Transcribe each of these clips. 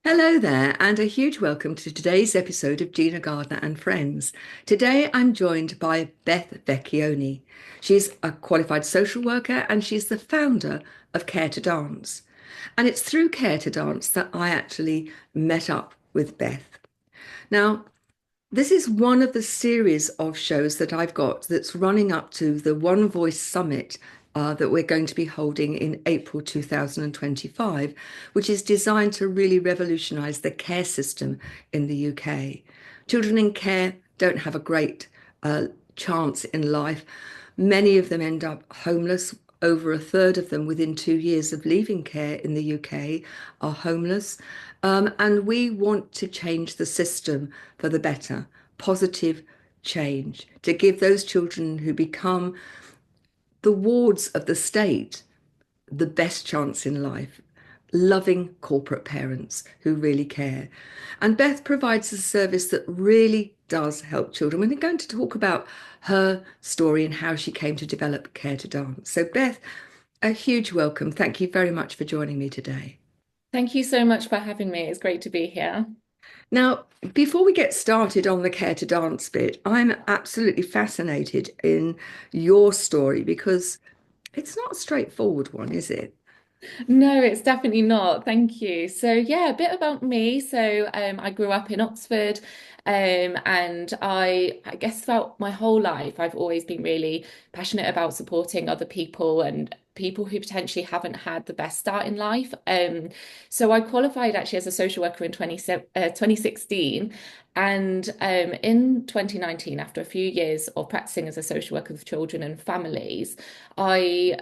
Hello there, and a huge welcome to today's episode of Gina Gardiner and Friends. Today I'm joined by Beth Vecchione. She's a qualified social worker and she's the founder of Care to Dance. And it's through Care to Dance that I actually met up with Beth. Now, this is one of the series of shows that I've got that's running up to the One Voice Summit that we're going to be holding in April 2025, which is designed to really revolutionise the care system in the UK. Children in care don't have a great chance in life. Many of them end up homeless. Over a third of them within 2 years of leaving care in the UK are homeless. And we want to change the system for the better, positive change, to give those children who become the wards of the state the best chance in life. Loving corporate parents who really care. And Beth provides a service that really does help children. We're going to talk about her story and how she came to develop Care to Dance. So, Beth, a huge welcome. Thank you very much for joining me today. Thank you so much for having me. It's great to be here. Now, before we get started on the Care to Dance bit, I'm absolutely fascinated in your story because it's not a straightforward one, is it? No, it's definitely not. Thank you. So, yeah, a bit about me. I grew up in Oxford, and I guess throughout my whole life, I've always been really passionate about supporting other people and people who potentially haven't had the best start in life. So I qualified actually as a social worker in 2016. And in 2019, after a few years of practicing as a social worker with children and families, I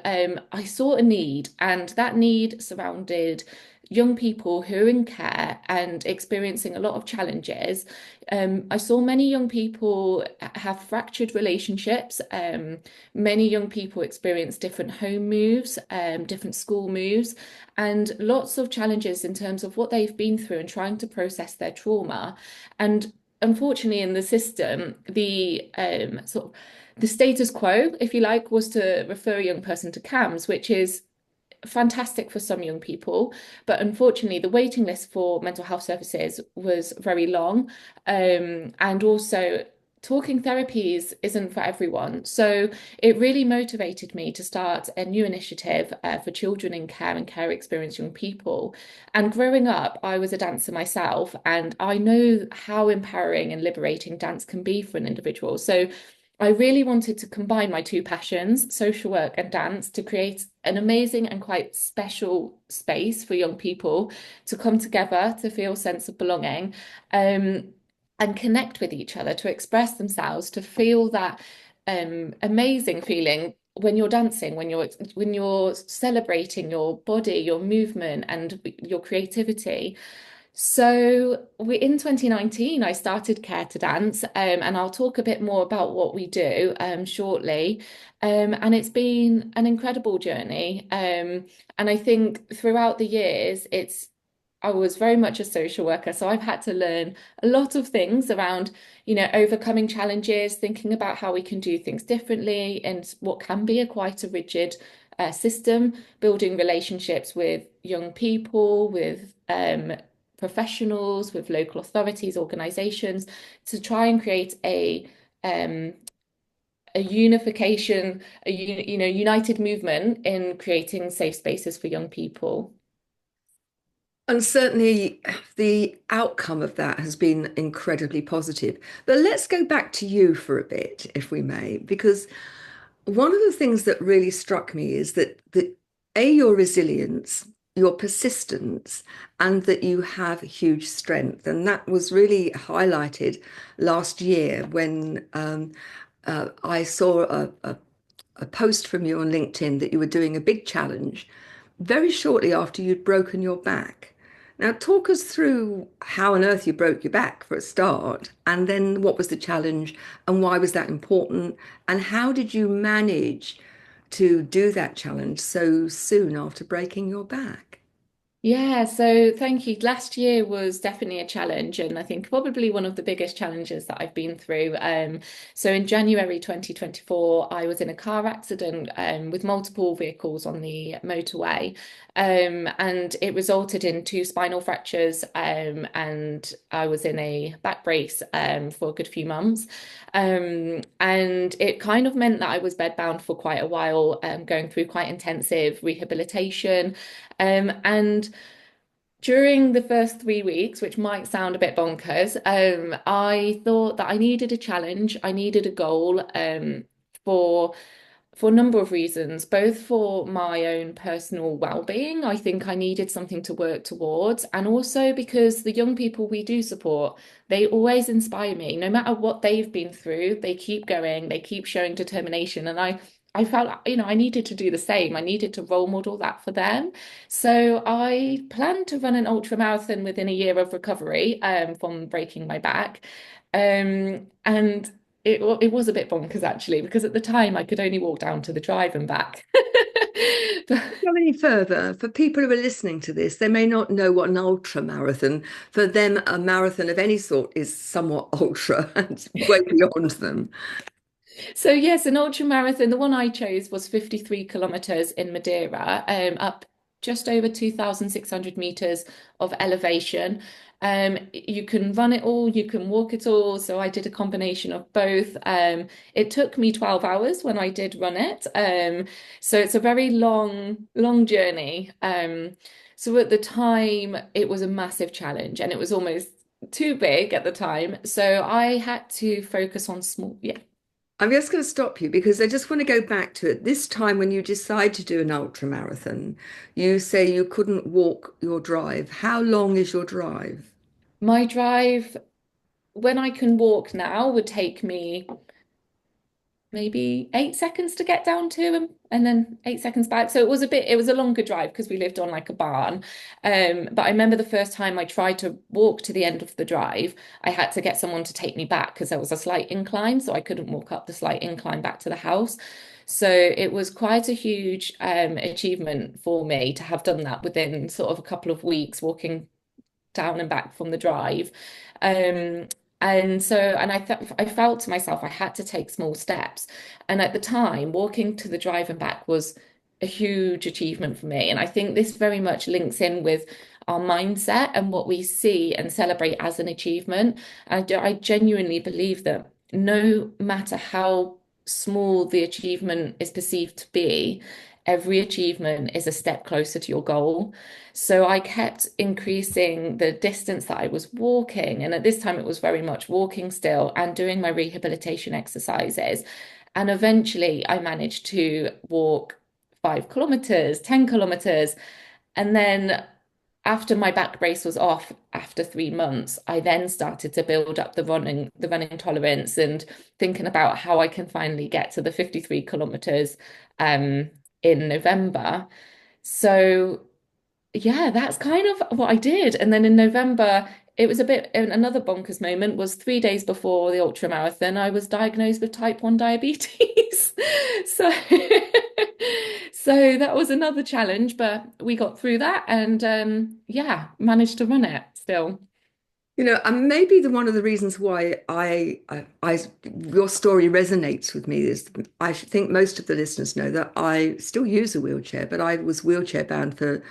saw a need, and that need surrounded young people who are in care and experiencing a lot of challenges. I saw many young people have fractured relationships. Many young people experience different home moves, different school moves, and lots of challenges in terms of what they've been through and trying to process their trauma. And unfortunately, in the system, the status quo, if you like, was to refer a young person to CAMS, which is fantastic for some young people. But unfortunately, the waiting list for mental health services was very long. And also, talking therapies isn't for everyone. So it really motivated me to start a new initiative for children in care and care experienced young people. And growing up, I was a dancer myself, and I know how empowering and liberating dance can be for an individual. So I really wanted to combine my two passions, social work and dance, to create an amazing and quite special space for young people to come together to feel a sense of belonging, and connect with each other, to express themselves, to feel that amazing feeling when you're dancing, when you're celebrating your body, your movement, and your creativity. So in 2019, I started Care to Dance, and I'll talk a bit more about what we do shortly. And it's been an incredible journey. And I think throughout the years, I was very much a social worker, so I've had to learn a lot of things around, overcoming challenges, thinking about how we can do things differently, and what can be a quite a rigid system, building relationships with young people, with professionals, with local authorities, organisations, to try and create um, a unification, united movement in creating safe spaces for young people. And certainly the outcome of that has been incredibly positive. But let's go back to you for a bit, if we may, because one of the things that really struck me is that your resilience, your persistence, and that you have huge strength. And that was really highlighted last year when I saw a post from you on LinkedIn that you were doing a big challenge very shortly after you'd broken your back. Now, talk us through how on earth you broke your back for a start, and then what was the challenge, and why was that important, and how did you manage to do that challenge so soon after breaking your back? Yeah, so thank you. Last year was definitely a challenge, and I think probably one of the biggest challenges that I've been through. So in January 2024, I was in a car accident with multiple vehicles on the motorway, and it resulted in two spinal fractures, and I was in a back brace for a good few months. And it kind of meant that I was bedbound for quite a while, going through quite intensive rehabilitation. And during the first 3 weeks, which might sound a bit bonkers, I thought that I needed a challenge, I needed a goal, for for a number of reasons, both for my own personal well-being. I think I needed something to work towards, and also because the young people we do support, they always inspire me. No matter what they've been through, they keep going, they keep showing determination, and I felt, I needed to do the same. I needed to role model that for them. So I planned to run an ultra marathon within a year of recovery from breaking my back. And it was a bit bonkers actually, because at the time I could only walk down to the drive and back. But Go any further, for people who are listening to this, they may not know what an ultra marathon. For them, a marathon of any sort is somewhat ultra and way beyond them. so yes, an ultra marathon. The one I chose was 53 kilometers in Madeira, up just over 2,600 meters of elevation. You can run it all, you can walk it all. So I did a combination of both. It took me 12 hours when I did run it. So it's a very long journey. So at the time, it was a massive challenge, and it was almost too big at the time. So I had to focus on small, yeah. I'm just going to stop you because I just want to go back to it. This time, when you decide to do an ultra marathon, you say you couldn't walk your drive. How long is your drive? My drive, when I can walk now, would take me maybe 8 seconds to get down to him, and then 8 seconds back. So it was a longer drive because we lived on like a barn. But I remember the first time I tried to walk to the end of the drive, I had to get someone to take me back because there was a slight incline, so I couldn't walk up the slight incline back to the house. So it was quite a huge achievement for me to have done that within sort of a couple of weeks, walking down and back from the drive. Um, and I felt to myself I had to take small steps. And at the time, walking to the drive and back was a huge achievement for me. And I think this very much links in with our mindset and what we see and celebrate as an achievement. I genuinely believe that no matter how small the achievement is perceived to be, every achievement is a step closer to your goal. So I kept increasing the distance that I was walking. And at this time, it was very much walking still and doing my rehabilitation exercises. And eventually, I managed to walk 5 kilometers, 10 kilometers. And then after my back brace was off after 3 months, I then started to build up the running tolerance and thinking about how I can finally get to the 53 kilometers um, in November. So yeah, that's kind of what I did. And then in November, it was a bit, another bonkers moment was 3 days before the ultra marathon, I was diagnosed with type 1 diabetes. So, so that was another challenge, but we got through that and yeah, managed to run it still. And maybe one of the reasons why your story resonates with me is I think most of the listeners know that I still use a wheelchair, but I was wheelchair bound for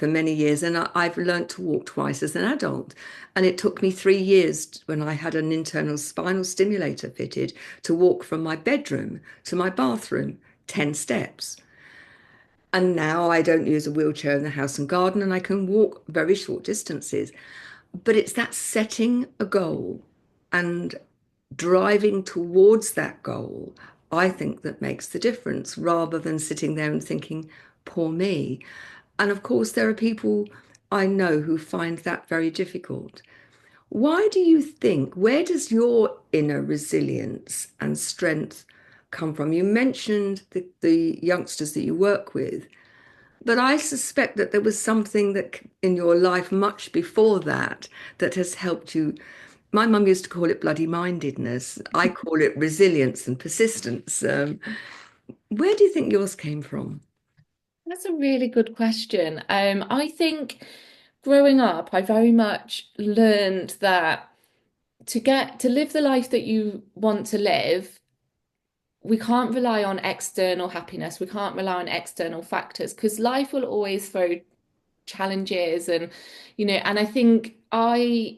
many years, and I've learnt to walk twice as an adult. And it took me 3 years when I had an internal spinal stimulator fitted to walk from my bedroom to my bathroom, 10 steps. And now I don't use a wheelchair in the house and garden, and I can walk very short distances. But it's that setting a goal and driving towards that goal, I think, that makes the difference rather than sitting there and thinking, poor me. And of course, there are people I know who find that very difficult. Why do you think, where does your inner resilience and strength come from? You mentioned the youngsters that you work with, but I suspect that there was something that in your life much before that that has helped you. My mum used to call it bloody mindedness. I call it resilience and persistence. Where do you think yours came from? That's a really good question. I think growing up, I very much learned that to live the life that you want to live, we can't rely on external happiness. We can't rely on external factors because life will always throw challenges and I think I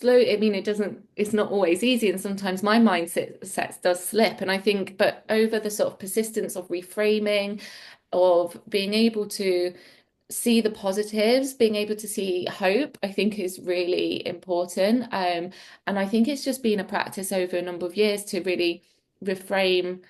mean, it's not always easy, and sometimes my mindset sets does slip. And I think, but over the sort of persistence of reframing, of being able to see the positives, being able to see hope, I think is really important. And I think it's just been a practice over a number of years to really reframe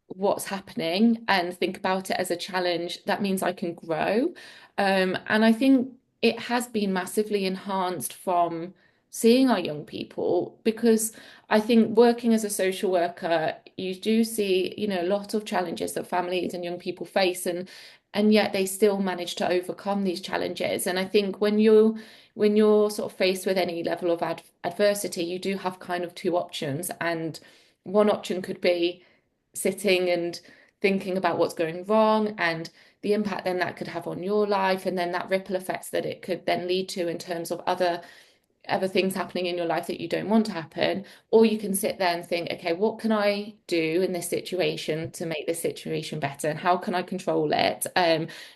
what's happening and think about it as a challenge. That means I can grow. And I think it has been massively enhanced from seeing our young people, because I think working as a social worker, you do see, a lot of challenges that families and young people face, and yet they still manage to overcome these challenges. And I think when you're sort of faced with any level of adversity, you do have kind of two options. And one option could be sitting and thinking about what's going wrong and the impact then that could have on your life, and then that ripple effects that it could then lead to in terms of other things happening in your life that you don't want to happen. Or you can sit there and think, okay, what can I do in this situation to make this situation better? And how can I control it?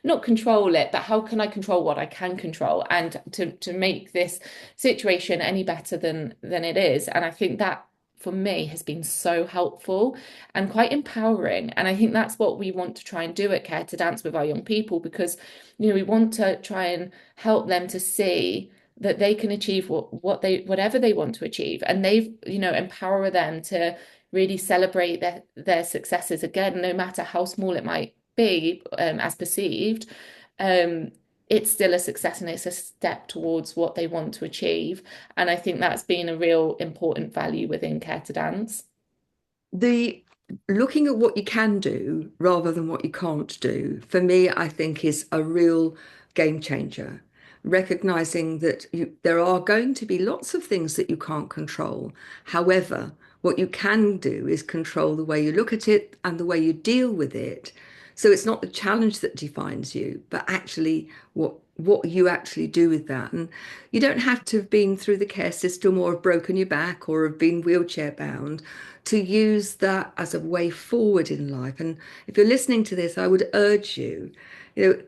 Not control it, but how can I control what I can control, and to make this situation any better than it is? And I think that for me has been so helpful and quite empowering. And I think that's what we want to try and do at Care to Dance with our young people, because we want to try and help them to see that they can achieve whatever they want to achieve, and they've empower them to really celebrate their successes again, no matter how small it might be, as perceived. um it's still a success, and it's a step towards what they want to achieve. And I think that's been a real important value within Care to Dance. The looking at what you can do rather than what you can't do, for me, I think is a real game changer. Recognizing that there are going to be lots of things that you can't control. However, what you can do is control the way you look at it and the way you deal with it. So it's not the challenge that defines you, but actually what you actually do with that. And you don't have to have been through the care system or have broken your back or have been wheelchair bound to use that as a way forward in life. And if you're listening to this, I would urge you,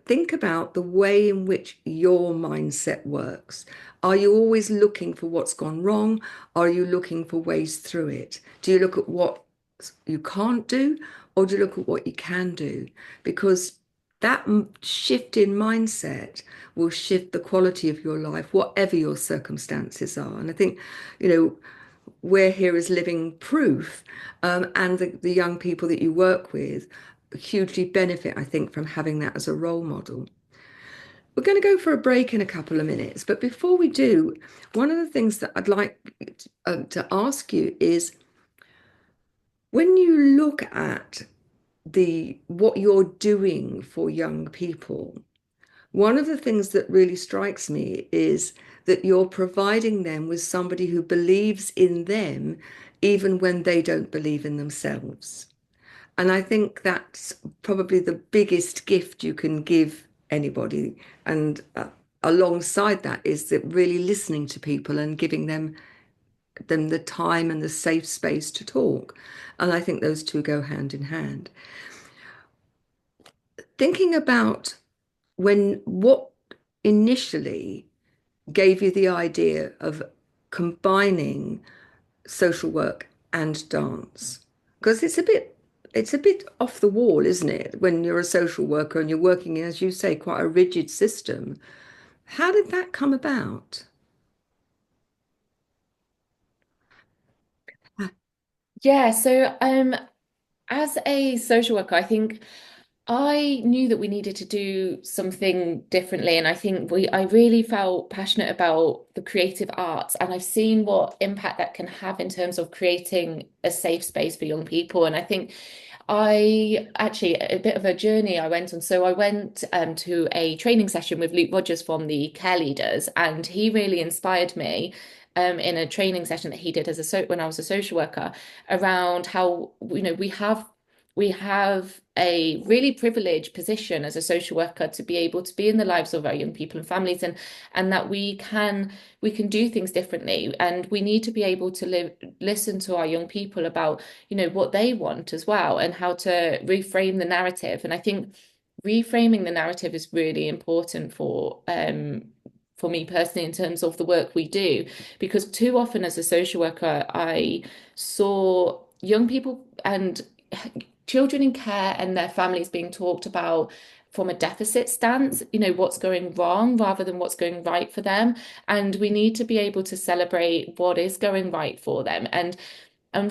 think about the way in which your mindset works. Are you always looking for what's gone wrong? Are you looking for ways through it? Do you look at what you can't do, or do you look at what you can do? Because that shift in mindset will shift the quality of your life, whatever your circumstances are. And I think, you know, we're here as living proof, and the young people that you work with hugely benefit, I think, from having that as a role model. We're going to go for a break in a couple of minutes, but before we do, one of the things that I'd like to ask you is, when you look at the what you're doing for young people, one of the things that really strikes me is that you're providing them with somebody who believes in them even when they don't believe in themselves. And I think that's probably the biggest gift you can give anybody. And alongside that is that really listening to people and giving them the time and the safe space to talk. And I think those two go hand in hand. Thinking about what initially gave you the idea of combining social work and dance, because it's a bit off the wall, isn't it, when you're a social worker and you're working in, as you say, quite a rigid system. How did that come about? Yeah, so as a social worker, I think I knew that we needed to do something differently, and I think I really felt passionate about the creative arts, and I've seen what impact that can have in terms of creating a safe space for young people. And I think I actually a bit of a journey I went on. So I went to a training session with Luke Rogers from the Care Leaders, and he really inspired me. In a training session that he did when I was a social worker, around how we have we have a really privileged position as a social worker to be able to be in the lives of our young people and families, and that we can do things differently, and we need to be able to listen to our young people about, what they want as well, and how to reframe the narrative. And I think reframing the narrative is really important for me personally in terms of the work we do, because too often as a social worker, I saw young people and children in care and their families being talked about from a deficit stance, what's going wrong rather than what's going right for them. And we need to be able to celebrate what is going right for them. And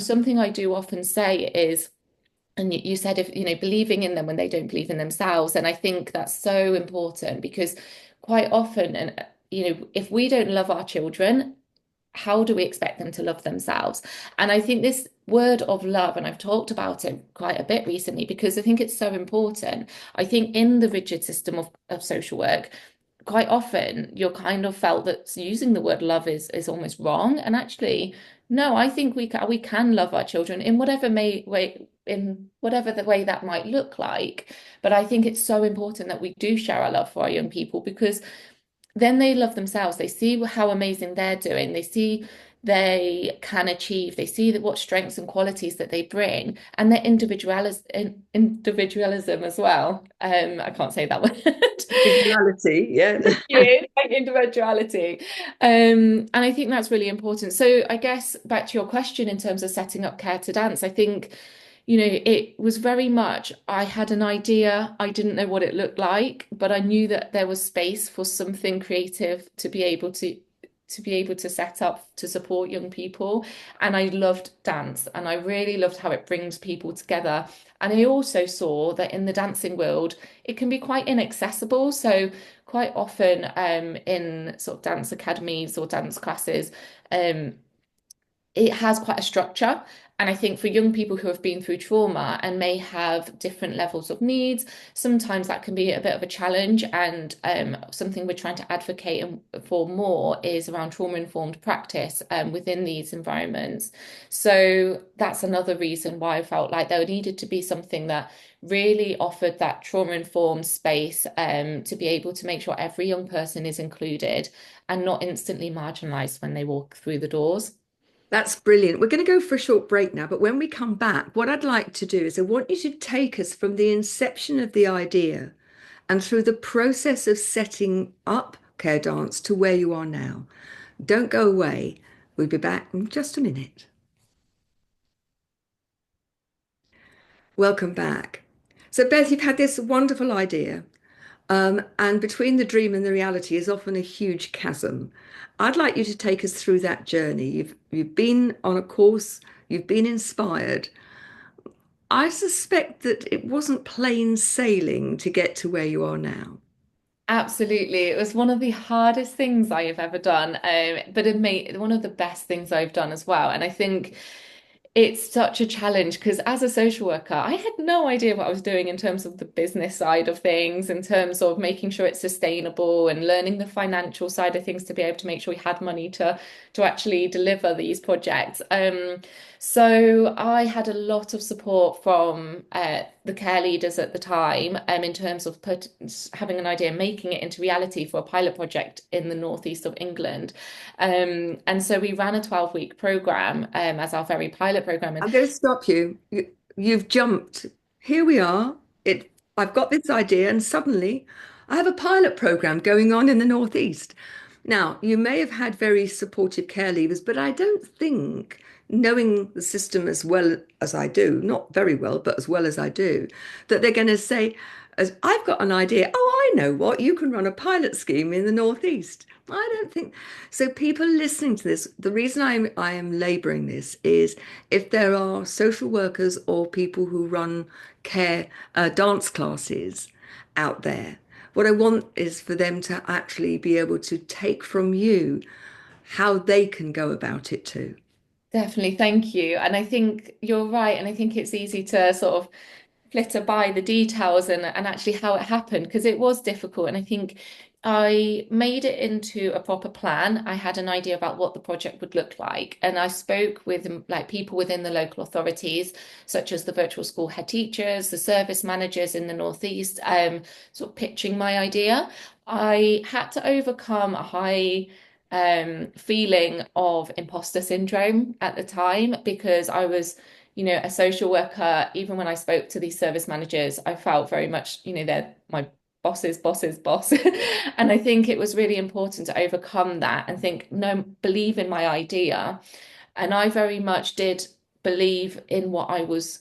something I do often say is, and you said, if believing in them when they don't believe in themselves. And I think that's so important, because quite often, and if we don't love our children, how do we expect them to love themselves? And I think this word of love, and I've talked about it quite a bit recently because I think it's so important. I think in the rigid system of social work, quite often you're kind of felt that using the word love is almost wrong. And actually, no, I think we can love our children in whatever way, in whatever the way that might look like. But I think it's so important that we do share our love for our young people, because then they love themselves. They see how amazing they're doing. They see they can achieve. They see that what strengths and qualities that they bring, and their individualism as well. I can't say that word. Individuality, yeah. You, like individuality. And I think that's really important. So I guess back to your question in terms of setting up Care to Dance, I think, it was very much, I had an idea, I didn't know what it looked like, but I knew that there was space for something creative to be able to set up to support young people. And I loved dance, and I really loved how it brings people together. And I also saw that in the dancing world, it can be quite inaccessible. So quite often in sort of dance academies or dance classes, um, it has quite a structure. And I think for young people who have been through trauma and may have different levels of needs, sometimes that can be a bit of a challenge. And something we're trying to advocate for more is around trauma-informed practice within these environments. So that's another reason why I felt like there needed to be something that really offered that trauma-informed space to be able to make sure every young person is included and not instantly marginalized when they walk through the doors. That's brilliant. We're going to go for a short break now, but when we come back, what I'd like to do is I want you to take us from the inception of the idea and through the process of setting up Care Dance to where you are now. Don't go away. We'll be back in just a minute. Welcome back. So, Beth, you've had this wonderful idea. And between the dream and the reality is often a huge chasm. I'd like you to take us through that journey. You've been on a course, you've been inspired. I suspect that it wasn't plain sailing to get to where you are now. Absolutely. It was one of the hardest things I have ever done, but it made one of the best things I've done as well. And I think it's such a challenge because as a social worker, I had no idea what I was doing in terms of the business side of things, in terms of making sure it's sustainable and learning the financial side of things to be able to make sure we had money to actually deliver these projects. So I had a lot of support from the care leaders at the time, in terms of having an idea, making it into reality for a pilot project in the northeast of England. And so we ran a 12-week program as our very pilot program. And I'm going to stop you. You've jumped. Here we are. I've got this idea, and suddenly I have a pilot program going on in the Northeast. Now, you may have had very supportive care leavers, but I don't think, knowing the system as well as I do, not very well, but as well as I do, that they're going to say, as I've got an idea, oh, I know what, you can run a pilot scheme in the Northeast. I don't think so. People listening to this, the reason I am labouring this is if there are social workers or people who run care dance classes out there, what I want is for them to actually be able to take from you how they can go about it too. definitely, thank you. And I think you're right. And I think it's easy to sort of flitter by the details and actually how it happened, because it was difficult. And I think I made it into a proper plan. I had an idea about what the project would look like, and I spoke with like people within the local authorities, such as the virtual school head teachers, the service managers in the Northeast, sort of pitching my idea. I had to overcome a high feeling of imposter syndrome at the time because I was, a social worker. Even when I spoke to these service managers, I felt very much, they're my boss's boss. And I think it was really important to overcome that and think, no, believe in my idea. And I very much did believe in what I was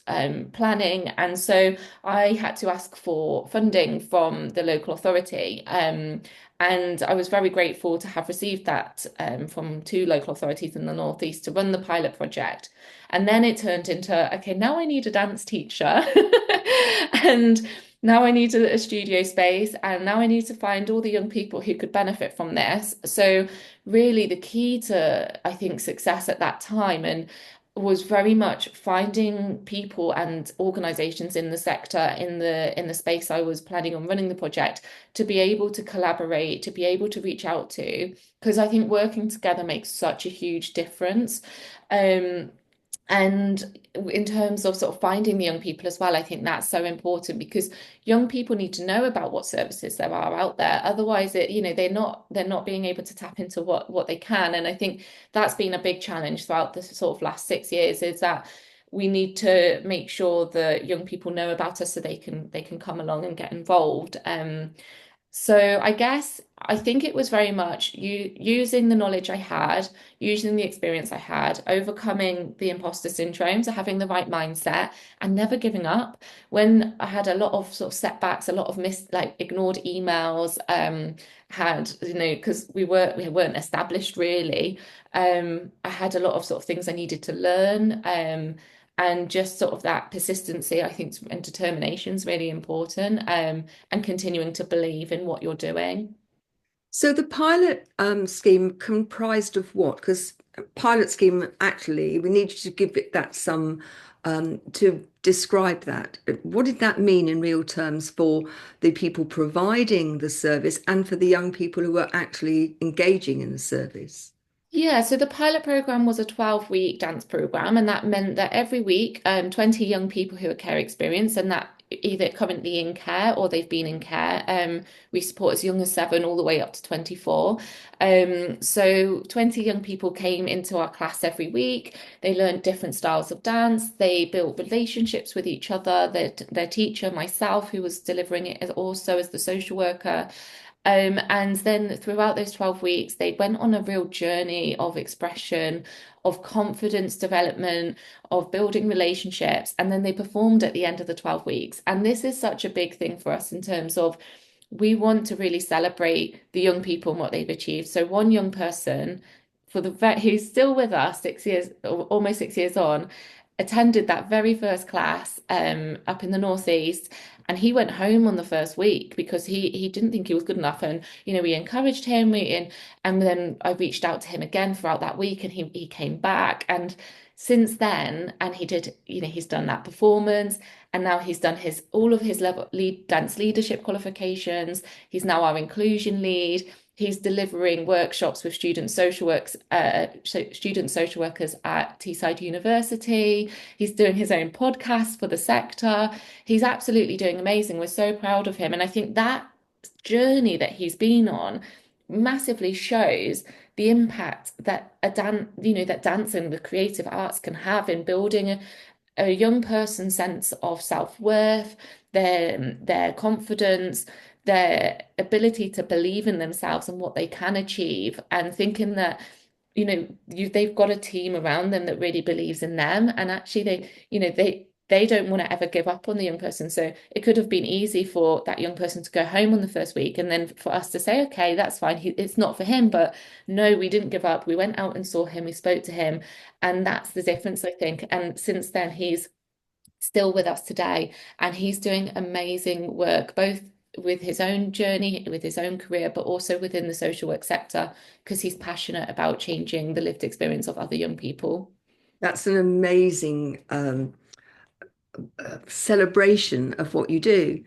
planning. And so I had to ask for funding from the local authority. And I was very grateful to have received that from two local authorities in the Northeast to run the pilot project. And then it turned into, okay, now I need a dance teacher. And now I need a studio space, and now I need to find all the young people who could benefit from this. So really the key to, I think, success at that time and was very much finding people and organizations in the sector in the space I was planning on running the project to be able to collaborate, to be able to reach out to, because I think working together makes such a huge difference. Um, and in terms of sort of finding the young people as well, I think that's so important because young people need to know about what services there are out there. Otherwise, they're not being able to tap into what they can. And I think that's been a big challenge throughout the sort of last 6 years is that we need to make sure that young people know about us so they can come along and get involved. So I think it was very much using the knowledge I had, using the experience I had, overcoming the imposter syndrome, so having the right mindset and never giving up. When I had a lot of sort of setbacks, a lot of like ignored emails, had, because we weren't established really. I had a lot of sort of things I needed to learn. And just sort of that persistency, I think, and determination is really important. And continuing to believe in what you're doing. So the pilot scheme comprised of what? Because pilot scheme, actually, we need you to give it that some to describe that. What did that mean in real terms for the people providing the service and for the young people who were actually engaging in the service? Yeah, so the pilot program was a 12-week dance program, and that meant that every week, 20 young people who are care experienced, and that either currently in care or they've been in care. We support as young as 7 all the way up to 24. So 20 young people came into our class every week. They learned different styles of dance. They built relationships with each other. Their teacher, myself, who was delivering it as also as the social worker. And then throughout those 12 weeks, they went on a real journey of expression, of confidence development, of building relationships. And then they performed at the end of the 12 weeks. And this is such a big thing for us in terms of we want to really celebrate the young people and what they've achieved. So one young person for the vet who's still with us 6 years, almost 6 years on, attended that very first class up in the Northeast. And he went home on the first week because he didn't think he was good enough. And, we encouraged him. And then I reached out to him again throughout that week and he came back. And since then, and he did, he's done that performance and now he's done all of his level dance leadership qualifications. He's now our inclusion lead. He's delivering workshops with student social workers at Teesside University. He's doing his own podcast for the sector. He's absolutely doing amazing. We're so proud of him. And I think that journey that he's been on massively shows the impact that that dance and the creative arts can have in building a young person's sense of self-worth, their confidence, their ability to believe in themselves and what they can achieve, and thinking that they've got a team around them that really believes in them, and actually they don't want to ever give up on the young person. So it could have been easy for that young person to go home on the first week and then for us to say, okay, that's fine, it's not for him. But no, we didn't give up. We went out and saw him, we spoke to him, and that's the difference, I think. And since then he's still with us today, and he's doing amazing work, both with his own journey, with his own career, but also within the social work sector, because he's passionate about changing the lived experience of other young people. That's an amazing celebration of what you do.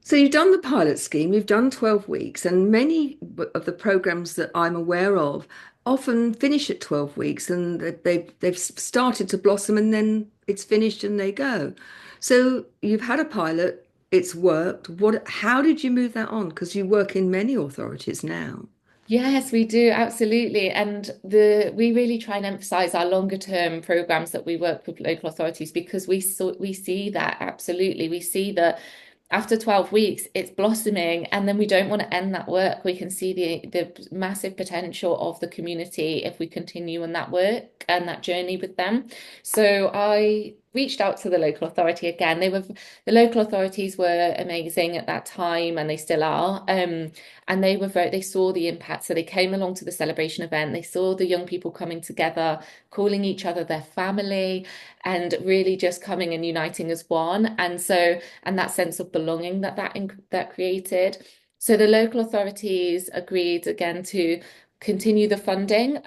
So you've done the pilot scheme, you've done 12 weeks, and many of the programs that I'm aware of often finish at 12 weeks and they've started to blossom and then it's finished and they go. So you've had a pilot, it's worked. How did you move that on? Because you work in many authorities now. Yes, we do, absolutely. And we really try and emphasize our longer term programs that we work with local authorities because we see that absolutely. We see that after 12 weeks, it's blossoming, and then we don't want to end that work. We can see the massive potential of the community if we continue on that work and that journey with them. So I reached out to the local authority again. The local authorities were amazing at that time, and they still are. And they saw the impact. So they came along to the celebration event. They saw the young people coming together, calling each other their family, and really just coming and uniting as one. And that sense of belonging that created. So the local authorities agreed again to continue the funding.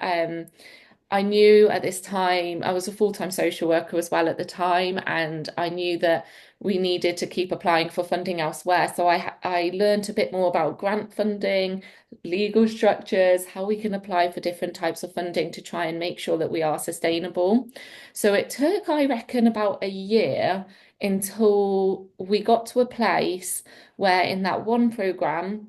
I knew at this time, I was a full-time social worker as well at the time, and I knew that we needed to keep applying for funding elsewhere. So I learned a bit more about grant funding, legal structures, how we can apply for different types of funding to try and make sure that we are sustainable. So it took, I reckon, about a year until we got to a place where in that one program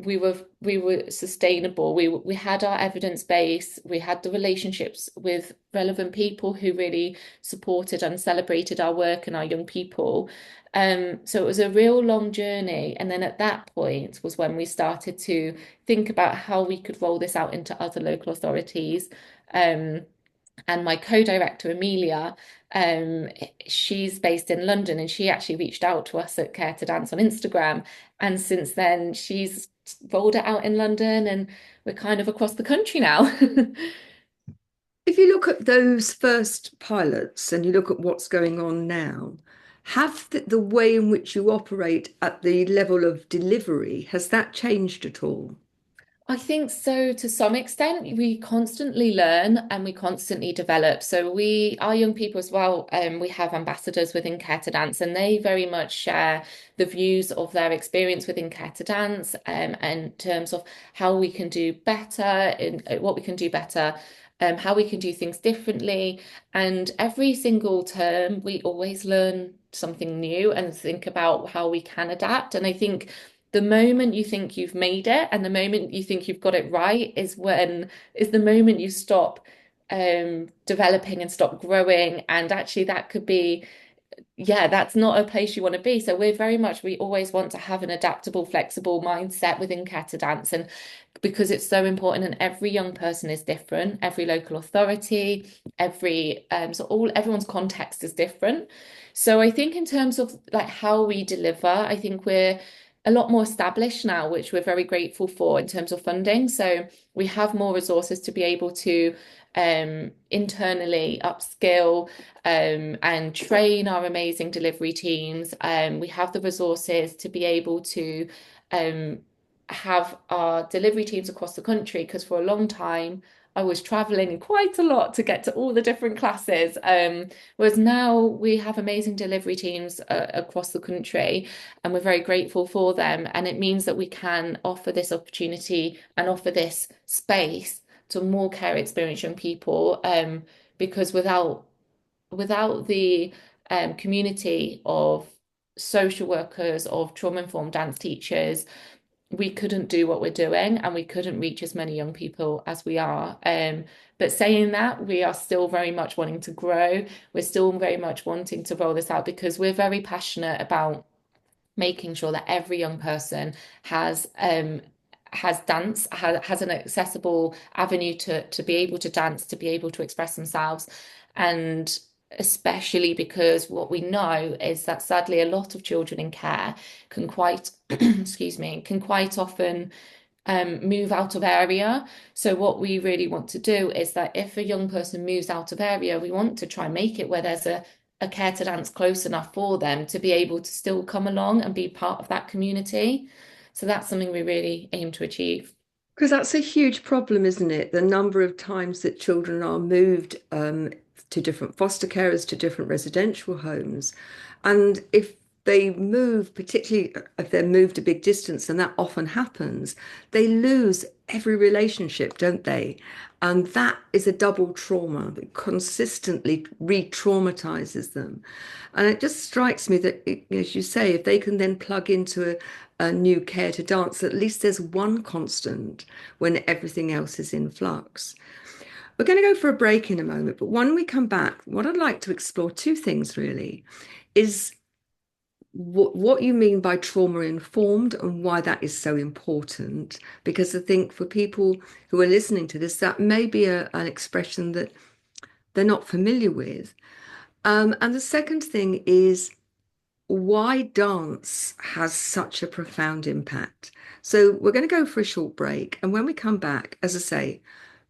we were sustainable. We had our evidence base, we had the relationships with relevant people who really supported and celebrated our work and our young people. So it was a real long journey. And then at that point was when we started to think about how we could roll this out into other local authorities. Um, and my co-director, Amelia, um, she's based in London, and she actually reached out to us at Care to Dance on Instagram. And since then, she's rolled it out in London, and we're kind of across the country now. If you look at those first pilots and you look at what's going on now, have the way in which you operate at the level of delivery, has that changed at all? I think so to some extent. We constantly learn and we constantly develop. So our young people as well, we have ambassadors within Care to Dance, and they very much share the views of their experience within Care to Dance, in terms of how we can do better, in what we can do better, how we can do things differently. And every single term, we always learn something new and think about how we can adapt. And I think the moment you think you've made it and the moment you think you've got it right is the moment you stop developing and stop growing. And actually that could be, yeah, that's not a place you want to be. So we always want to have an adaptable, flexible mindset within Care to Dance. And because it's so important, and every young person is different, every local authority, everyone's context is different. So I think in terms of like how we deliver, I think we're a lot more established now, which we're very grateful for in terms of funding. So we have more resources to be able to internally upskill and train our amazing delivery teams. We have the resources to be able to um, have our delivery teams across the country, because for a long time I was traveling quite a lot to get to all the different classes. Whereas now we have amazing delivery teams across the country, and we're very grateful for them. And it means that we can offer this opportunity and offer this space to more care experienced young people. Because without the community of social workers, of trauma-informed dance teachers, we couldn't do what we're doing, and we couldn't reach as many young people as we are. But saying that, we are still very much wanting to grow. We're still very much wanting to roll this out because we're very passionate about making sure that every young person has an accessible avenue to be able to dance, to be able to express themselves. And especially because what we know is that sadly a lot of children in care can quite excuse me, can quite often move out of area. So what we really want to do is that if a young person moves out of area, we want to try and make it where there's a care to dance close enough for them to be able to still come along and be part of that community. So that's something we really aim to achieve. Because that's a huge problem, isn't it? The number of times that children are moved to different foster carers, to different residential homes. And if they move, particularly if they're moved a big distance, and that often happens, they lose every relationship, don't they? And that is a double trauma that consistently re-traumatizes them. And it just strikes me that, as you say, if they can then plug into a new care to dance, at least there's one constant when everything else is in flux. We're going to go for a break in a moment, but when we come back, what I'd like to explore two things really is what you mean by trauma informed and why that is so important. Because I think for people who are listening to this, that may be an expression that they're not familiar with. And the second thing is why dance has such a profound impact. So we're going to go for a short break. And when we come back, as I say,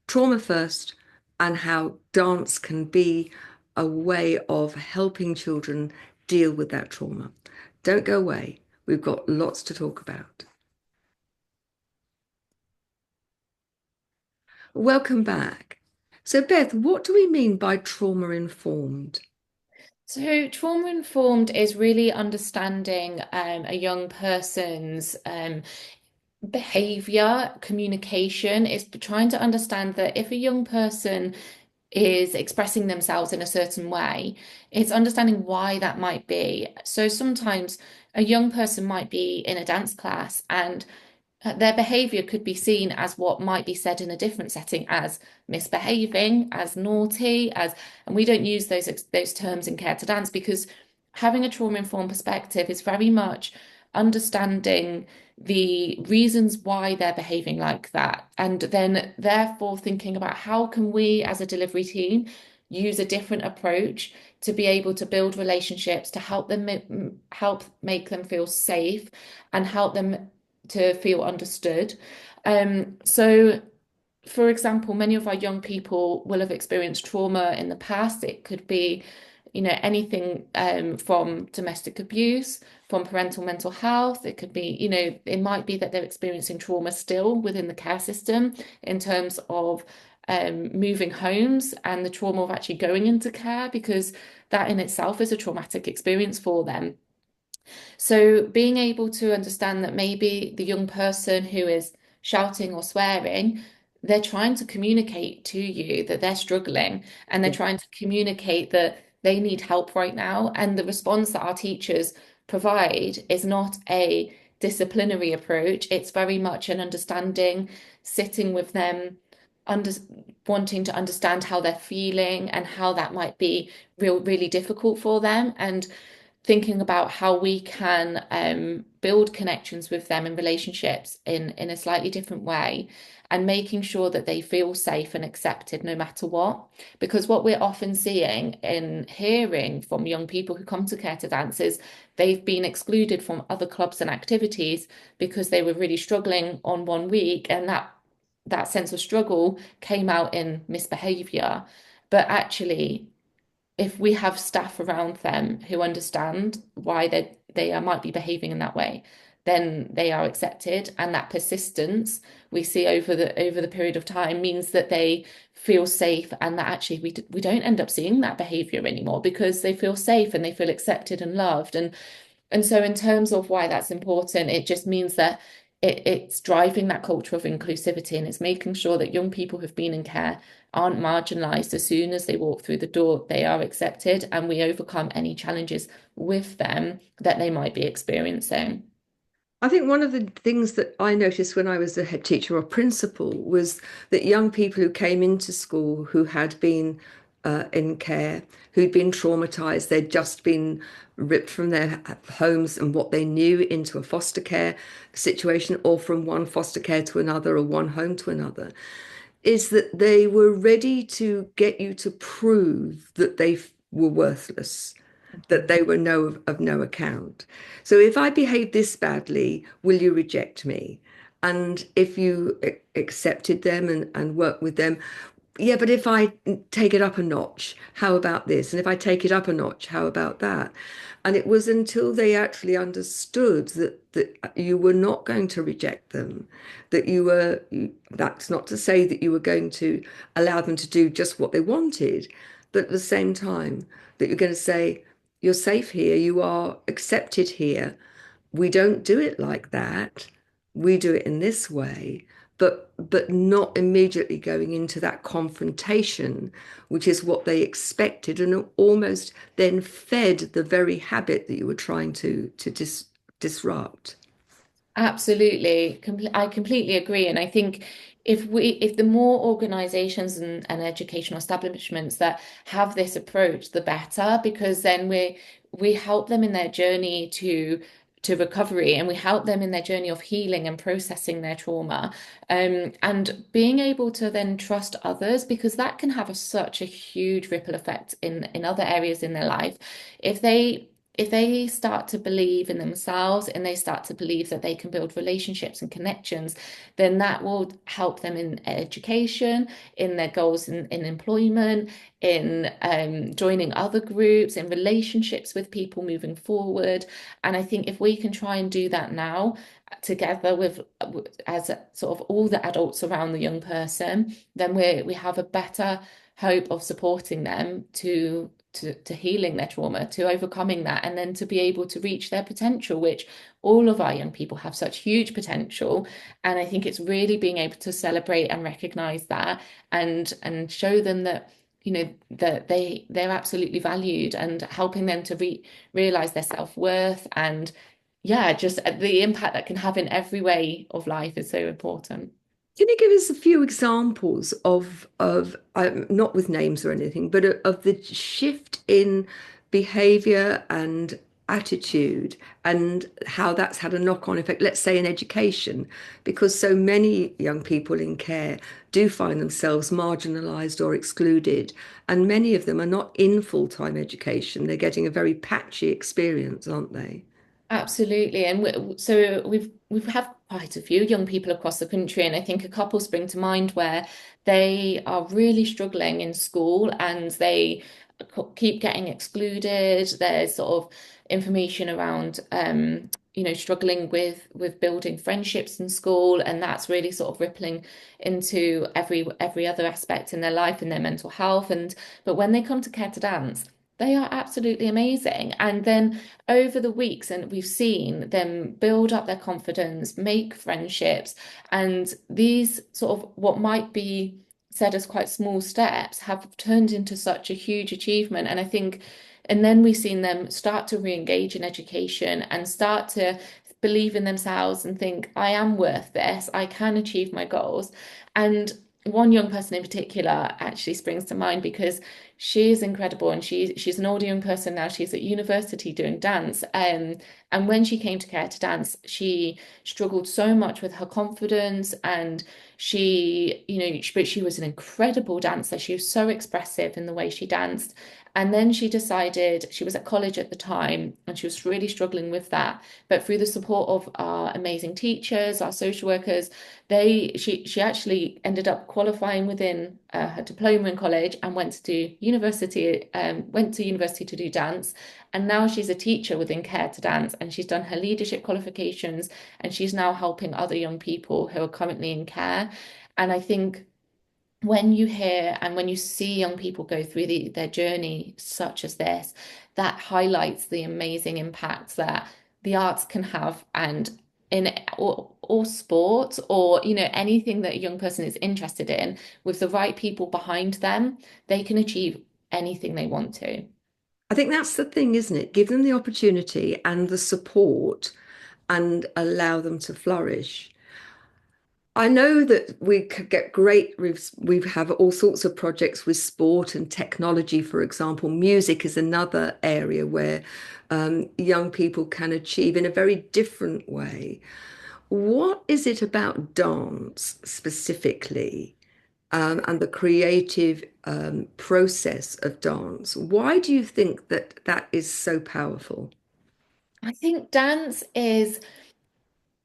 trauma first and how dance can be a way of helping children deal with that trauma. Don't go away. We've got lots to talk about. Welcome back. So, Beth, what do we mean by trauma informed? So, trauma informed is really understanding a young person's behavior, communication, is trying to understand that if a young person is expressing themselves in a certain way, it's understanding why that might be. So, sometimes a young person might be in a dance class and their behavior could be seen as what might be said in a different setting as misbehaving, as naughty, as and we don't use those terms in Care to Dance because having a trauma-informed perspective is very much understanding the reasons why they're behaving like that, and then therefore thinking about how can we as a delivery team use a different approach to be able to build relationships to help them help make them feel safe and help them to feel understood. So, for example, many of our young people will have experienced trauma in the past. It could be, anything from domestic abuse, from parental mental health. It could be, it might be that they're experiencing trauma still within the care system in terms of moving homes and the trauma of actually going into care, because that in itself is a traumatic experience for them. So being able to understand that maybe the young person who is shouting or swearing, they're trying to communicate to you that they're struggling and they're trying to communicate that they need help right now. And the response that our teachers provide is not a disciplinary approach. It's very much an understanding, sitting with them, under wanting to understand how they're feeling and how that might be really difficult for them. And thinking about how we can build connections with them in relationships in a slightly different way and making sure that they feel safe and accepted no matter what. Because what we're often seeing in hearing from young people who come to Care to Dance is they've been excluded from other clubs and activities because they were really struggling on one week, and that sense of struggle came out in misbehavior. But actually, if we have staff around them who understand why they might be behaving in that way, then they are accepted, and that persistence we see over the period of time means that they feel safe, and that actually we don't end up seeing that behavior anymore because they feel safe and they feel accepted and loved. And so, in terms of why that's important, it just means that it's driving that culture of inclusivity, and it's making sure that young people who've been in care aren't marginalized. As soon as they walk through the door, they are accepted, and we overcome any challenges with them that they might be experiencing. I think one of the things that I noticed when I was a head teacher or principal was that young people who came into school who had been in care, who'd been traumatized, they'd just been ripped from their homes and what they knew into a foster care situation, or from one foster care to another, or one home to another, is that they were ready to get you to prove that they were worthless, that they were of no account. So if I behave this badly, will you reject me? And if you accepted them and worked with them, yeah, but if I take it up a notch, how about this? And if I take it up a notch, how about that? And it was until they actually understood that you were not going to reject them, that that's not to say that you were going to allow them to do just what they wanted, but at the same time, that you're going to say, you're safe here, you are accepted here. We don't do it like that. We do it in this way, but not immediately going into that confrontation, which is what they expected, and almost then fed the very habit that you were trying to disrupt. Absolutely. I completely agree. And I think if the more organizations and educational establishments that have this approach, the better, because then we help them in their journey to recovery, and we help them in their journey of healing and processing their trauma. And being able to then trust others, because that can have such a huge ripple effect in other areas in their life. If they start to believe in themselves and they start to believe that they can build relationships and connections, then that will help them in education, in their goals in employment, in joining other groups, in relationships with people moving forward. And I think if we can try and do that now, together with as sort of all the adults around the young person, then we have a better hope of supporting them to healing their trauma, to overcoming that, and then to be able to reach their potential, which all of our young people have such huge potential. And I think it's really being able to celebrate and recognize that, and show them that, that they're absolutely valued, and helping them to realize their self-worth. And yeah, just the impact that can have in every way of life is so important. Can you give us a few examples of not with names or anything, but of the shift in behavior and attitude and how that's had a knock-on effect, let's say in education, because so many young people in care do find themselves marginalized or excluded, and many of them are not in full-time education. They're getting a very patchy experience, aren't they? Absolutely. And so we've had quite a few young people across the country, and I think a couple spring to mind where they are really struggling in school, and they keep getting excluded. There's sort of information around struggling with building friendships in school, and that's really sort of rippling into every other aspect in their life and their mental health. And but when they come to Care to Dance, they are absolutely amazing. And then over the weeks, and we've seen them build up their confidence, make friendships, and these sort of what might be said as quite small steps have turned into such a huge achievement. And I think, and then we've seen them start to re-engage in education and start to believe in themselves and think, I am worth this, I can achieve my goals. And one young person in particular actually springs to mind, because she is incredible, and she's an older young person now. She's at university doing dance. And when she came to Care to Dance, she struggled so much with her confidence, and but she was an incredible dancer. She was so expressive in the way she danced. And then she decided, she was at college at the time, and she was really struggling with that. But through the support of our amazing teachers, our social workers, she actually ended up qualifying within her diploma in college, and went to university to do dance. And now she's a teacher within Care to Dance, and she's done her leadership qualifications, and she's now helping other young people who are currently in care. And I think when you hear and when you see young people go through their journey such as this, that highlights the amazing impact that the arts can have, and in or sport, or anything that a young person is interested in, with the right people behind them, they can achieve anything they want to. I think that's the thing, isn't it? Give them the opportunity and the support and allow them to flourish. I know that we could get great, we have all sorts of projects with sport and technology, for example. Music is another area where young people can achieve in a very different way. What is it about dance specifically, and the creative process of dance? Why do you think that that is so powerful? I think dance is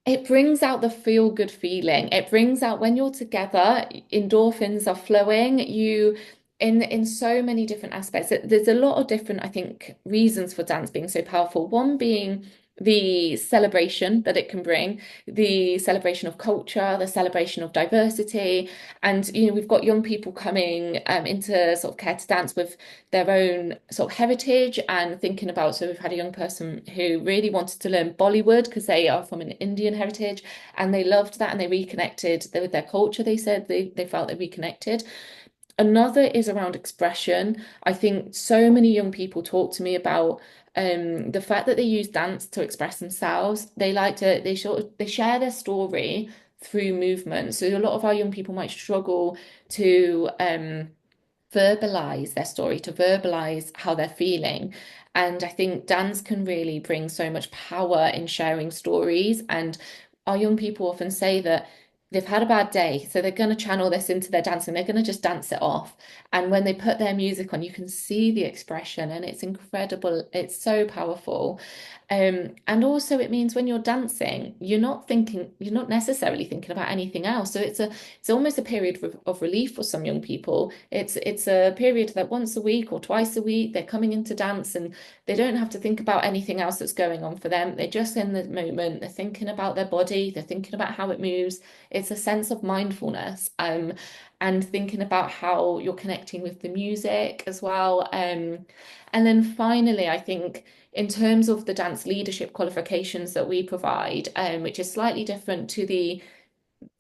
it brings out the feel good feeling. It brings out when you're together, endorphins are flowing. You in so many different aspects. There's a lot of different, I think, reasons for dance being so powerful. One being the celebration that it can bring, the celebration of culture, the celebration of diversity. And, we've got young people coming into sort of care to dance with their own sort of heritage and thinking about, so we've had a young person who really wanted to learn Bollywood because they are from an Indian heritage and they loved that and they reconnected with their culture. They said they felt they reconnected. Another is around expression. I think so many young people talk to me about the fact that they use dance to express themselves. They share their story through movement. So a lot of our young people might struggle to verbalize their story, to verbalize how they're feeling. And I think dance can really bring so much power in sharing stories. And our young people often say that they've had a bad day, so they're going to channel this into their dancing. They're going to just dance it off. And when they put their music on, you can see the expression, and it's incredible. It's so powerful. And also it means when you're dancing, you're not necessarily thinking about anything else. So it's almost a period of relief for some young people. It's a period that once a week or twice a week they're coming into dance and they don't have to think about anything else that's going on for them. They're just in the moment. They're thinking about their body. They're thinking about how it moves. It's a sense of mindfulness. And thinking about how you're connecting with the music as well. And then finally, I think in terms of the dance leadership qualifications that we provide, which is slightly different to the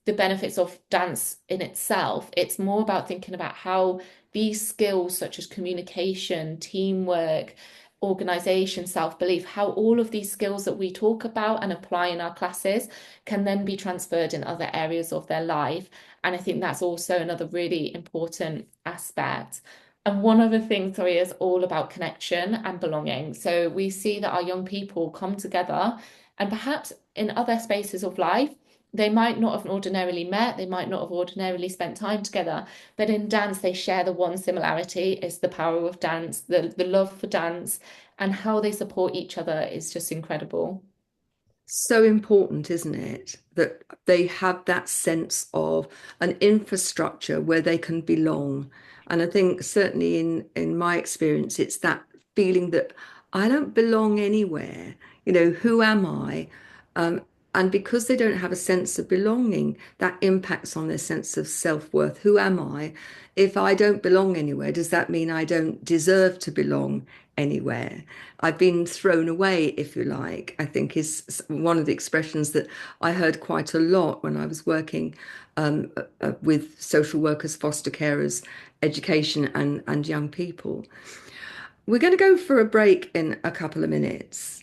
benefits of dance in itself. It's more about thinking about how these skills, such as communication, teamwork, organization, self-belief, how all of these skills that we talk about and apply in our classes can then be transferred in other areas of their life. And I think that's also another really important aspect. And one other thing, sorry, is all about connection and belonging. So we see that our young people come together and perhaps in other spaces of life, they might not have ordinarily met, they might not have ordinarily spent time together, but in dance, they share the one similarity is the power of dance, the love for dance, and how they support each other is just incredible. So important, isn't it, that they have that sense of an infrastructure where they can belong. And I think certainly in my experience, it's that feeling that I don't belong anywhere. Who am I? Um, and because they don't have a sense of belonging, that impacts on their sense of self-worth. Who am I? If I don't belong anywhere, does that mean I don't deserve to belong anywhere? I've been thrown away, if you like, I think is one of the expressions that I heard quite a lot when I was working with social workers, foster carers, education, and young people. We're going to go for a break in a couple of minutes.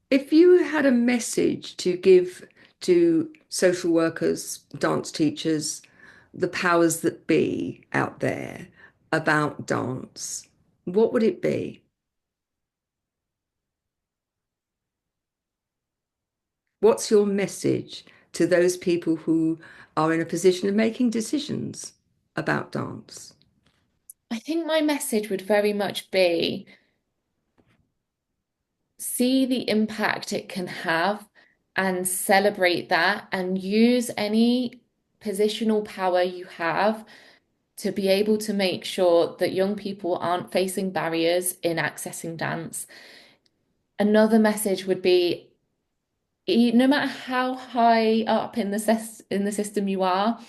If you had a message to give to social workers, dance teachers, the powers that be out there about dance, what would it be? What's your message to those people who are in a position of making decisions about dance? I think my message would very much be see the impact it can have and celebrate that and use any positional power you have to be able to make sure that young people aren't facing barriers in accessing dance. Another message would be no matter how high up in the system you are,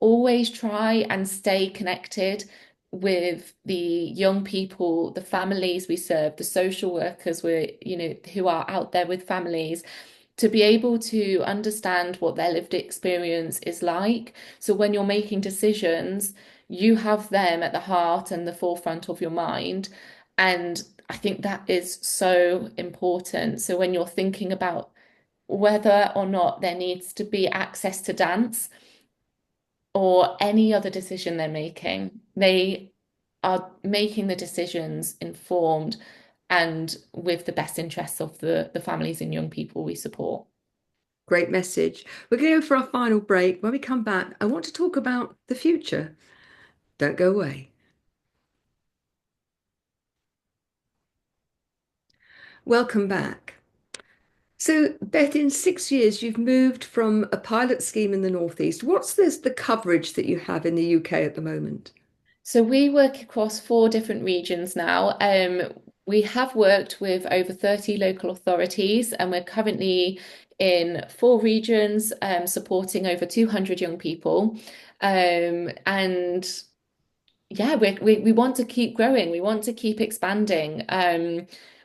always try and stay connected with the young people, the families we serve, the social workers who are out there with families to be able to understand what their lived experience is like. So when you're making decisions, you have them at the heart and the forefront of your mind. And I think that is so important. So when you're thinking about whether or not there needs to be access to dance or any other decision they're making, they are making the decisions informed and with the best interests of the families and young people we support. Great message. We're going to go for our final break. When we come back, I want to talk about the future. Don't go away. Welcome back. So, Beth, in 6 years, you've moved from a pilot scheme in the Northeast. What's the coverage that you have in the UK at the moment? So we work across four different regions now. We have worked with over 30 local authorities, and we're currently in 4 regions, supporting over 200 young people. And yeah, we want to keep growing. We want to keep expanding.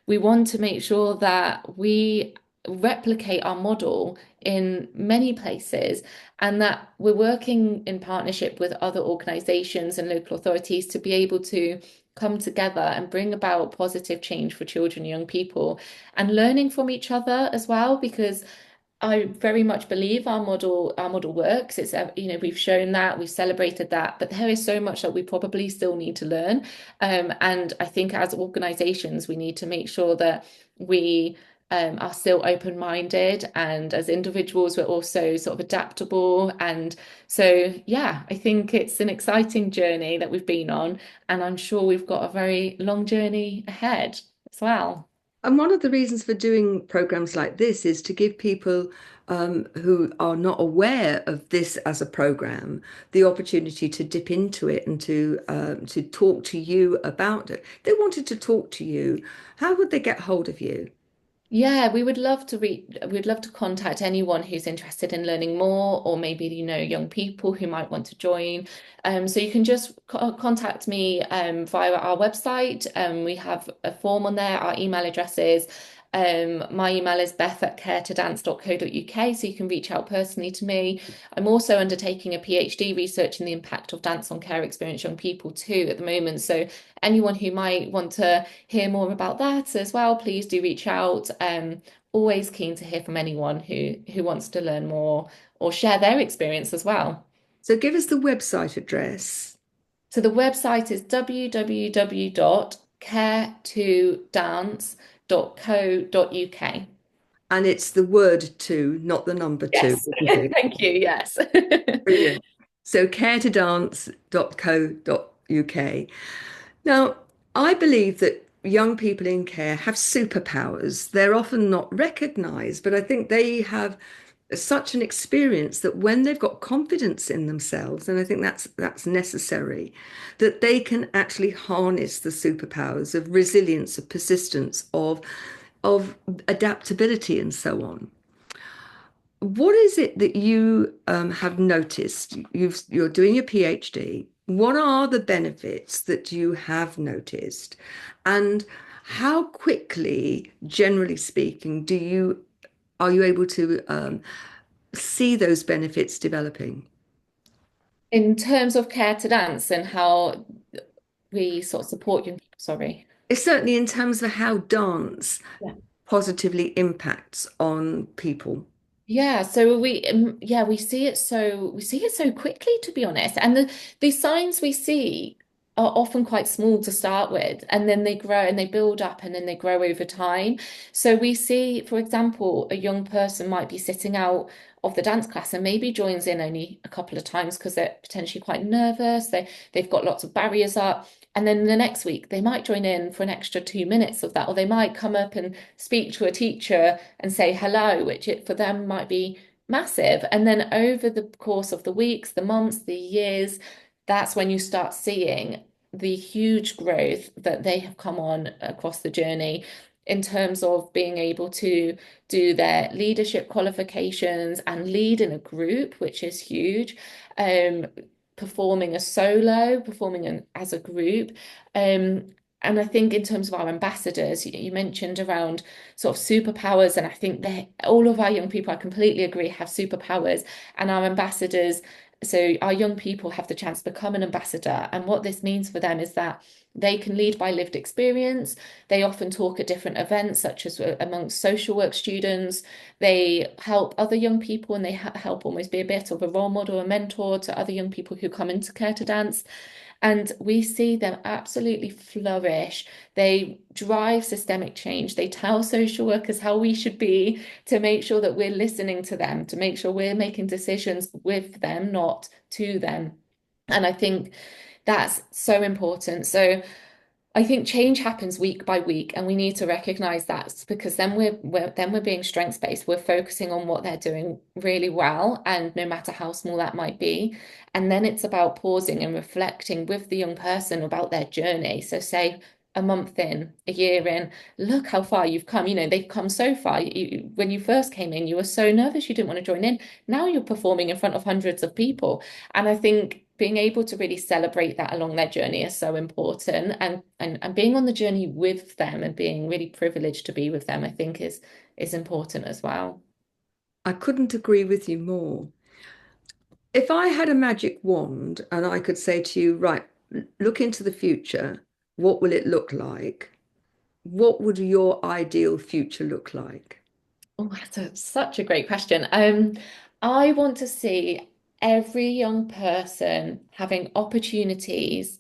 We want to make sure that we replicate our model in many places and that we're working in partnership with other organizations and local authorities to be able to come together and bring about positive change for children and young people and learning from each other as well, because I very much believe our model works. It's we've shown that, we've celebrated that, but there is so much that we probably still need to learn. And I think as organizations, we need to make sure that we are still open-minded, and as individuals, we're also sort of adaptable. And so, yeah, I think it's an exciting journey that we've been on, and I'm sure we've got a very long journey ahead as well. And one of the reasons for doing programs like this is to give people who are not aware of this as a program the opportunity to dip into it and to talk to you about it. If they wanted to talk to you, how would they get hold of you? Yeah, we'd love to contact anyone who's interested in learning more, or maybe, young people who might want to join. So you can just contact me via our website. We have a form on there. Our email addresses. My email is beth@caretodance.co.uk, so you can reach out personally to me. I'm also undertaking a PhD researching the impact of dance on care experience young people too at the moment. So anyone who might want to hear more about that as well, please do reach out. Always keen to hear from anyone who wants to learn more or share their experience as well. So give us the website address. So the website is www.caretodance.co.uk. And it's the word two, not the number two, Yes, isn't it? thank you. Yes. Brilliant. So caretodance.co.uk. Now, I believe that young people in care have superpowers. They're often not recognized, but I think they have such an experience that when they've got confidence in themselves, and I think that's necessary, that they can actually harness the superpowers of resilience, of persistence, of adaptability, and so on. What is it that you have noticed? You're doing your PhD. What are the benefits that you have noticed? And how quickly, generally speaking, are you able to see those benefits developing? In terms of care to dance and how we sort of support young people, sorry. It's certainly in terms of how dance Yeah. positively impacts on people. Yeah, so we see it so quickly, to be honest. And the signs we see are often quite small to start with, and then they grow and they build up and then they grow over time. So we see, for example, a young person might be sitting out of the dance class and maybe joins in only a couple of times because they're potentially quite nervous. They've got lots of barriers up. And then the next week they might join in for an extra 2 minutes of that, or they might come up and speak to a teacher and say hello, which for them might be massive. And then over the course of the weeks, the months, the years, that's when you start seeing the huge growth that they have come on across the journey in terms of being able to do their leadership qualifications and lead in a group, which is huge. Um, Performing a solo, as a group. And I think in terms of our ambassadors, you mentioned around sort of superpowers, and I think that all of our young people, I completely agree, have superpowers, and our ambassadors. So our young people have the chance to become an ambassador, and what this means for them is that they can lead by lived experience. They often talk at different events, such as amongst social work students. They help other young people, and they help almost be a bit of a role model, a mentor to other young people who come into Care to Dance. And we see them absolutely flourish. They drive systemic change. They tell social workers how we should be, to make sure that we're listening to them, to make sure we're making decisions with them, not to them. And I think that's so important. So I think change happens week by week, and we need to recognize that, because then we're being strengths based. We're focusing on what they're doing really well, and no matter how small that might be. And then it's about pausing and reflecting with the young person about their journey. So say a month in, a year in, look how far you've come. They've come so far. When you first came in, you were so nervous you didn't want to join in. Now you're performing in front of hundreds of people. And I think being able to really celebrate that along their journey is so important. And being on the journey with them and being really privileged to be with them, I think is important as well. I couldn't agree with you more. If I had a magic wand and I could say to you, right, look into the future, what will it look like? What would your ideal future look like? Oh, that's such a great question. I want to see every young person having opportunities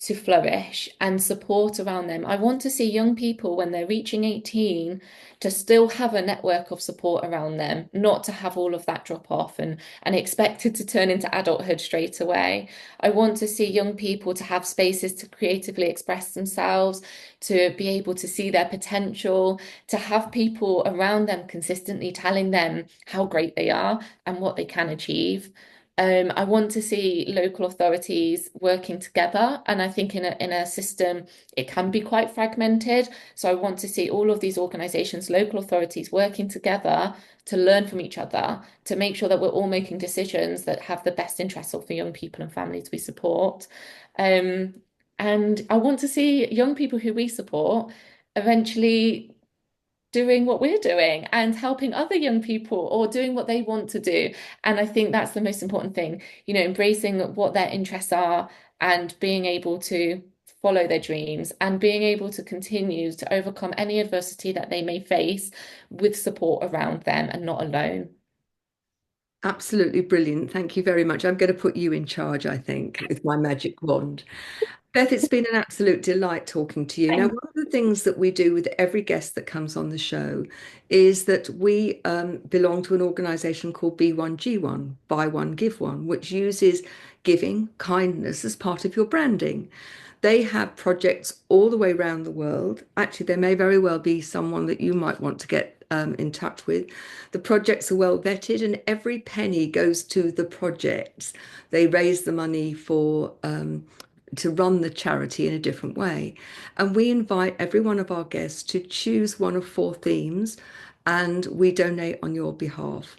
to flourish and support around them. I want to see young people when they're reaching 18 to still have a network of support around them, not to have all of that drop off and expected to turn into adulthood straight away. I want to see young people to have spaces to creatively express themselves, to be able to see their potential, to have people around them consistently telling them how great they are and what they can achieve. I want to see local authorities working together, and I think in a system it can be quite fragmented. So I want to see all of these organisations, local authorities working together to learn from each other, to make sure that we're all making decisions that have the best interests of the young people and families we support. Um, and I want to see young people who we support eventually doing what we're doing and helping other young people or doing what they want to do. And I think that's the most important thing, embracing what their interests are and being able to follow their dreams and being able to continue to overcome any adversity that they may face with support around them and not alone. Absolutely brilliant. Thank you very much. I'm going to put you in charge, I think, with my magic wand. Beth, it's been an absolute delight talking to you. Now, Thank one of the things that we do with every guest that comes on the show is that we belong to an organization called B1G1, Buy One, Give One, which uses giving, kindness as part of your branding. They have projects all the way around the world. Actually, there may very well be someone that you might want to get in touch with. The projects are well vetted, and every penny goes to the projects. They raise the money for to run the charity in a different way. And we invite every one of our guests to choose one of four themes, and we donate on your behalf.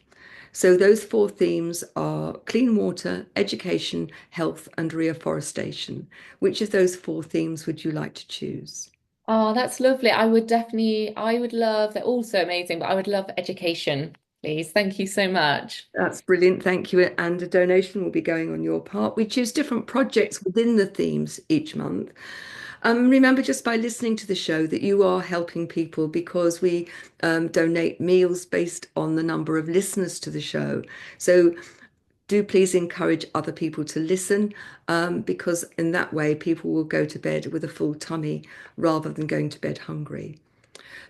So those four themes are clean water, education, health, and reforestation. Which of those four themes would you like to choose? Oh, that's lovely. I would love, they're all so amazing, but I would love education, please. Thank you so much. That's brilliant. Thank you. And a donation will be going on your part. We choose different projects within the themes each month. Remember, just by listening to the show, that you are helping people because we donate meals based on the number of listeners to the show. So do please encourage other people to listen because in that way people will go to bed with a full tummy rather than going to bed hungry.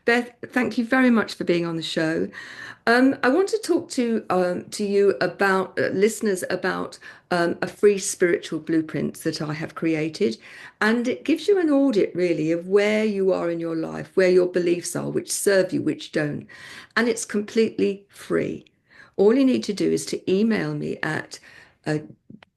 Beth, thank you very much for being on the show. I want to talk to you about listeners about a free spiritual blueprint that I have created, and it gives you an audit really of where you are in your life, where your beliefs are, which serve you, which don't, and it's completely free. All you need to do is to email me at uh,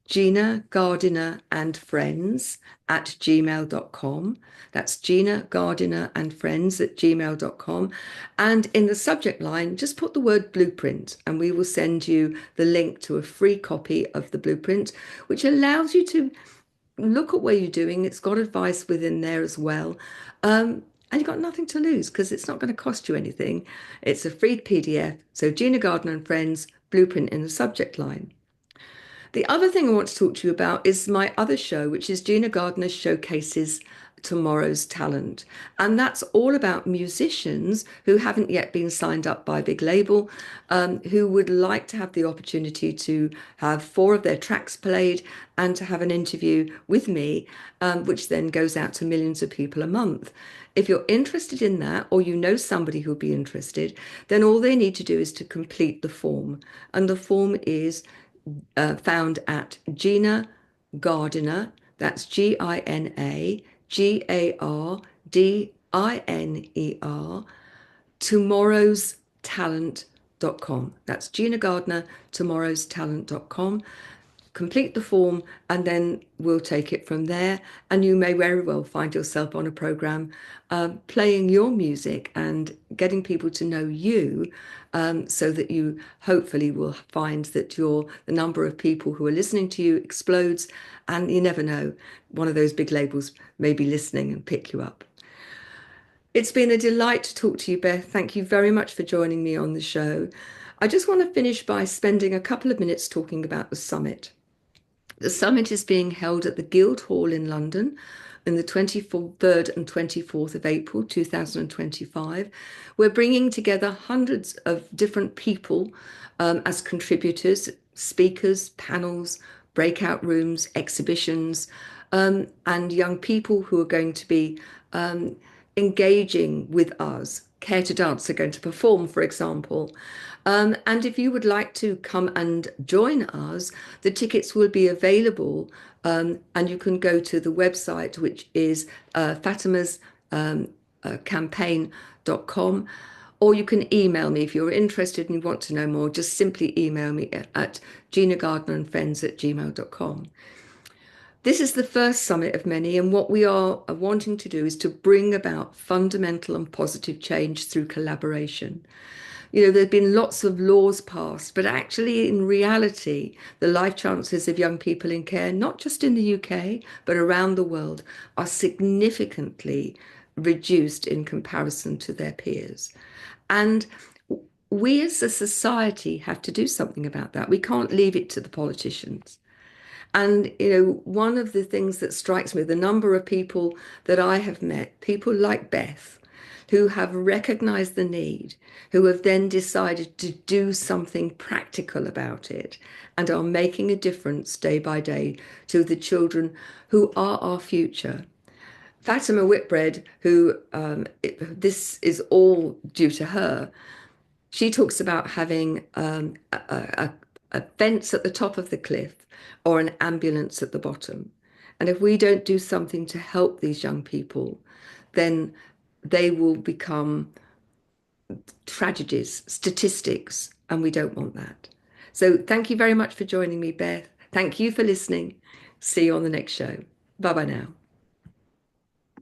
Gina Gardiner and Friends at gmail.com. That's Gina Gardiner and Friends at gmail.com. And in the subject line, just put the word blueprint, and we will send you the link to a free copy of the blueprint, which allows you to look at what you're doing. It's got advice within there as well. And you've got nothing to lose because it's not going to cost you anything. It's a free PDF. So Gina Gardner and Friends, blueprint in the subject line. The other thing I want to talk to you about is my other show, which is Gina Gardner Showcases Tomorrow's Talent. And that's all about musicians who haven't yet been signed up by a big label, who would like to have the opportunity to have four of their tracks played and to have an interview with me, which then goes out to millions of people a month. If you're interested in that, or you know somebody who'll be interested, then all they need to do is to complete the form. And the form is found at Gina Gardiner, that's GinaGardiner, tomorrowstalent.com. That's Gina Gardner, tomorrowstalent.com. complete the form, and then we'll take it from there. And you may very well find yourself on a program playing your music and getting people to know you, so that you hopefully will find that the number of people who are listening to you explodes. And you never know, one of those big labels may be listening and pick you up. It's been a delight to talk to you, Beth. Thank you very much for joining me on the show. I just want to finish by spending a couple of minutes talking about the summit. The summit is being held at the Guildhall in London on the 23rd and 24th of April 2025. We're bringing together hundreds of different people as contributors, speakers, panels, breakout rooms, exhibitions, and young people who are going to be engaging with us. Care to Dance are going to perform, for example. And if you would like to come and join us, the tickets will be available, and you can go to the website, which is Fatima's campaign.com, or you can email me if you're interested and you want to know more. Just simply email me at ginagardnerandfriends@gmail.com. This is the first summit of many, and what we are wanting to do is to bring about fundamental and positive change through collaboration. There have been lots of laws passed, but actually, in reality, the life chances of young people in care, not just in the UK, but around the world, are significantly reduced in comparison to their peers. And we as a society have to do something about that. We can't leave it to the politicians. And, one of the things that strikes me, the number of people that I have met, people like Beth, who have recognized the need, who have then decided to do something practical about it and are making a difference day by day to the children who are our future. Fatima Whitbread, who this is all due to her, she talks about having a fence at the top of the cliff or an ambulance at the bottom. And if we don't do something to help these young people, then they will become tragedies, statistics, and we don't want that. So thank you very much for joining me, Beth. Thank you for listening. See you on the next show. Bye bye now.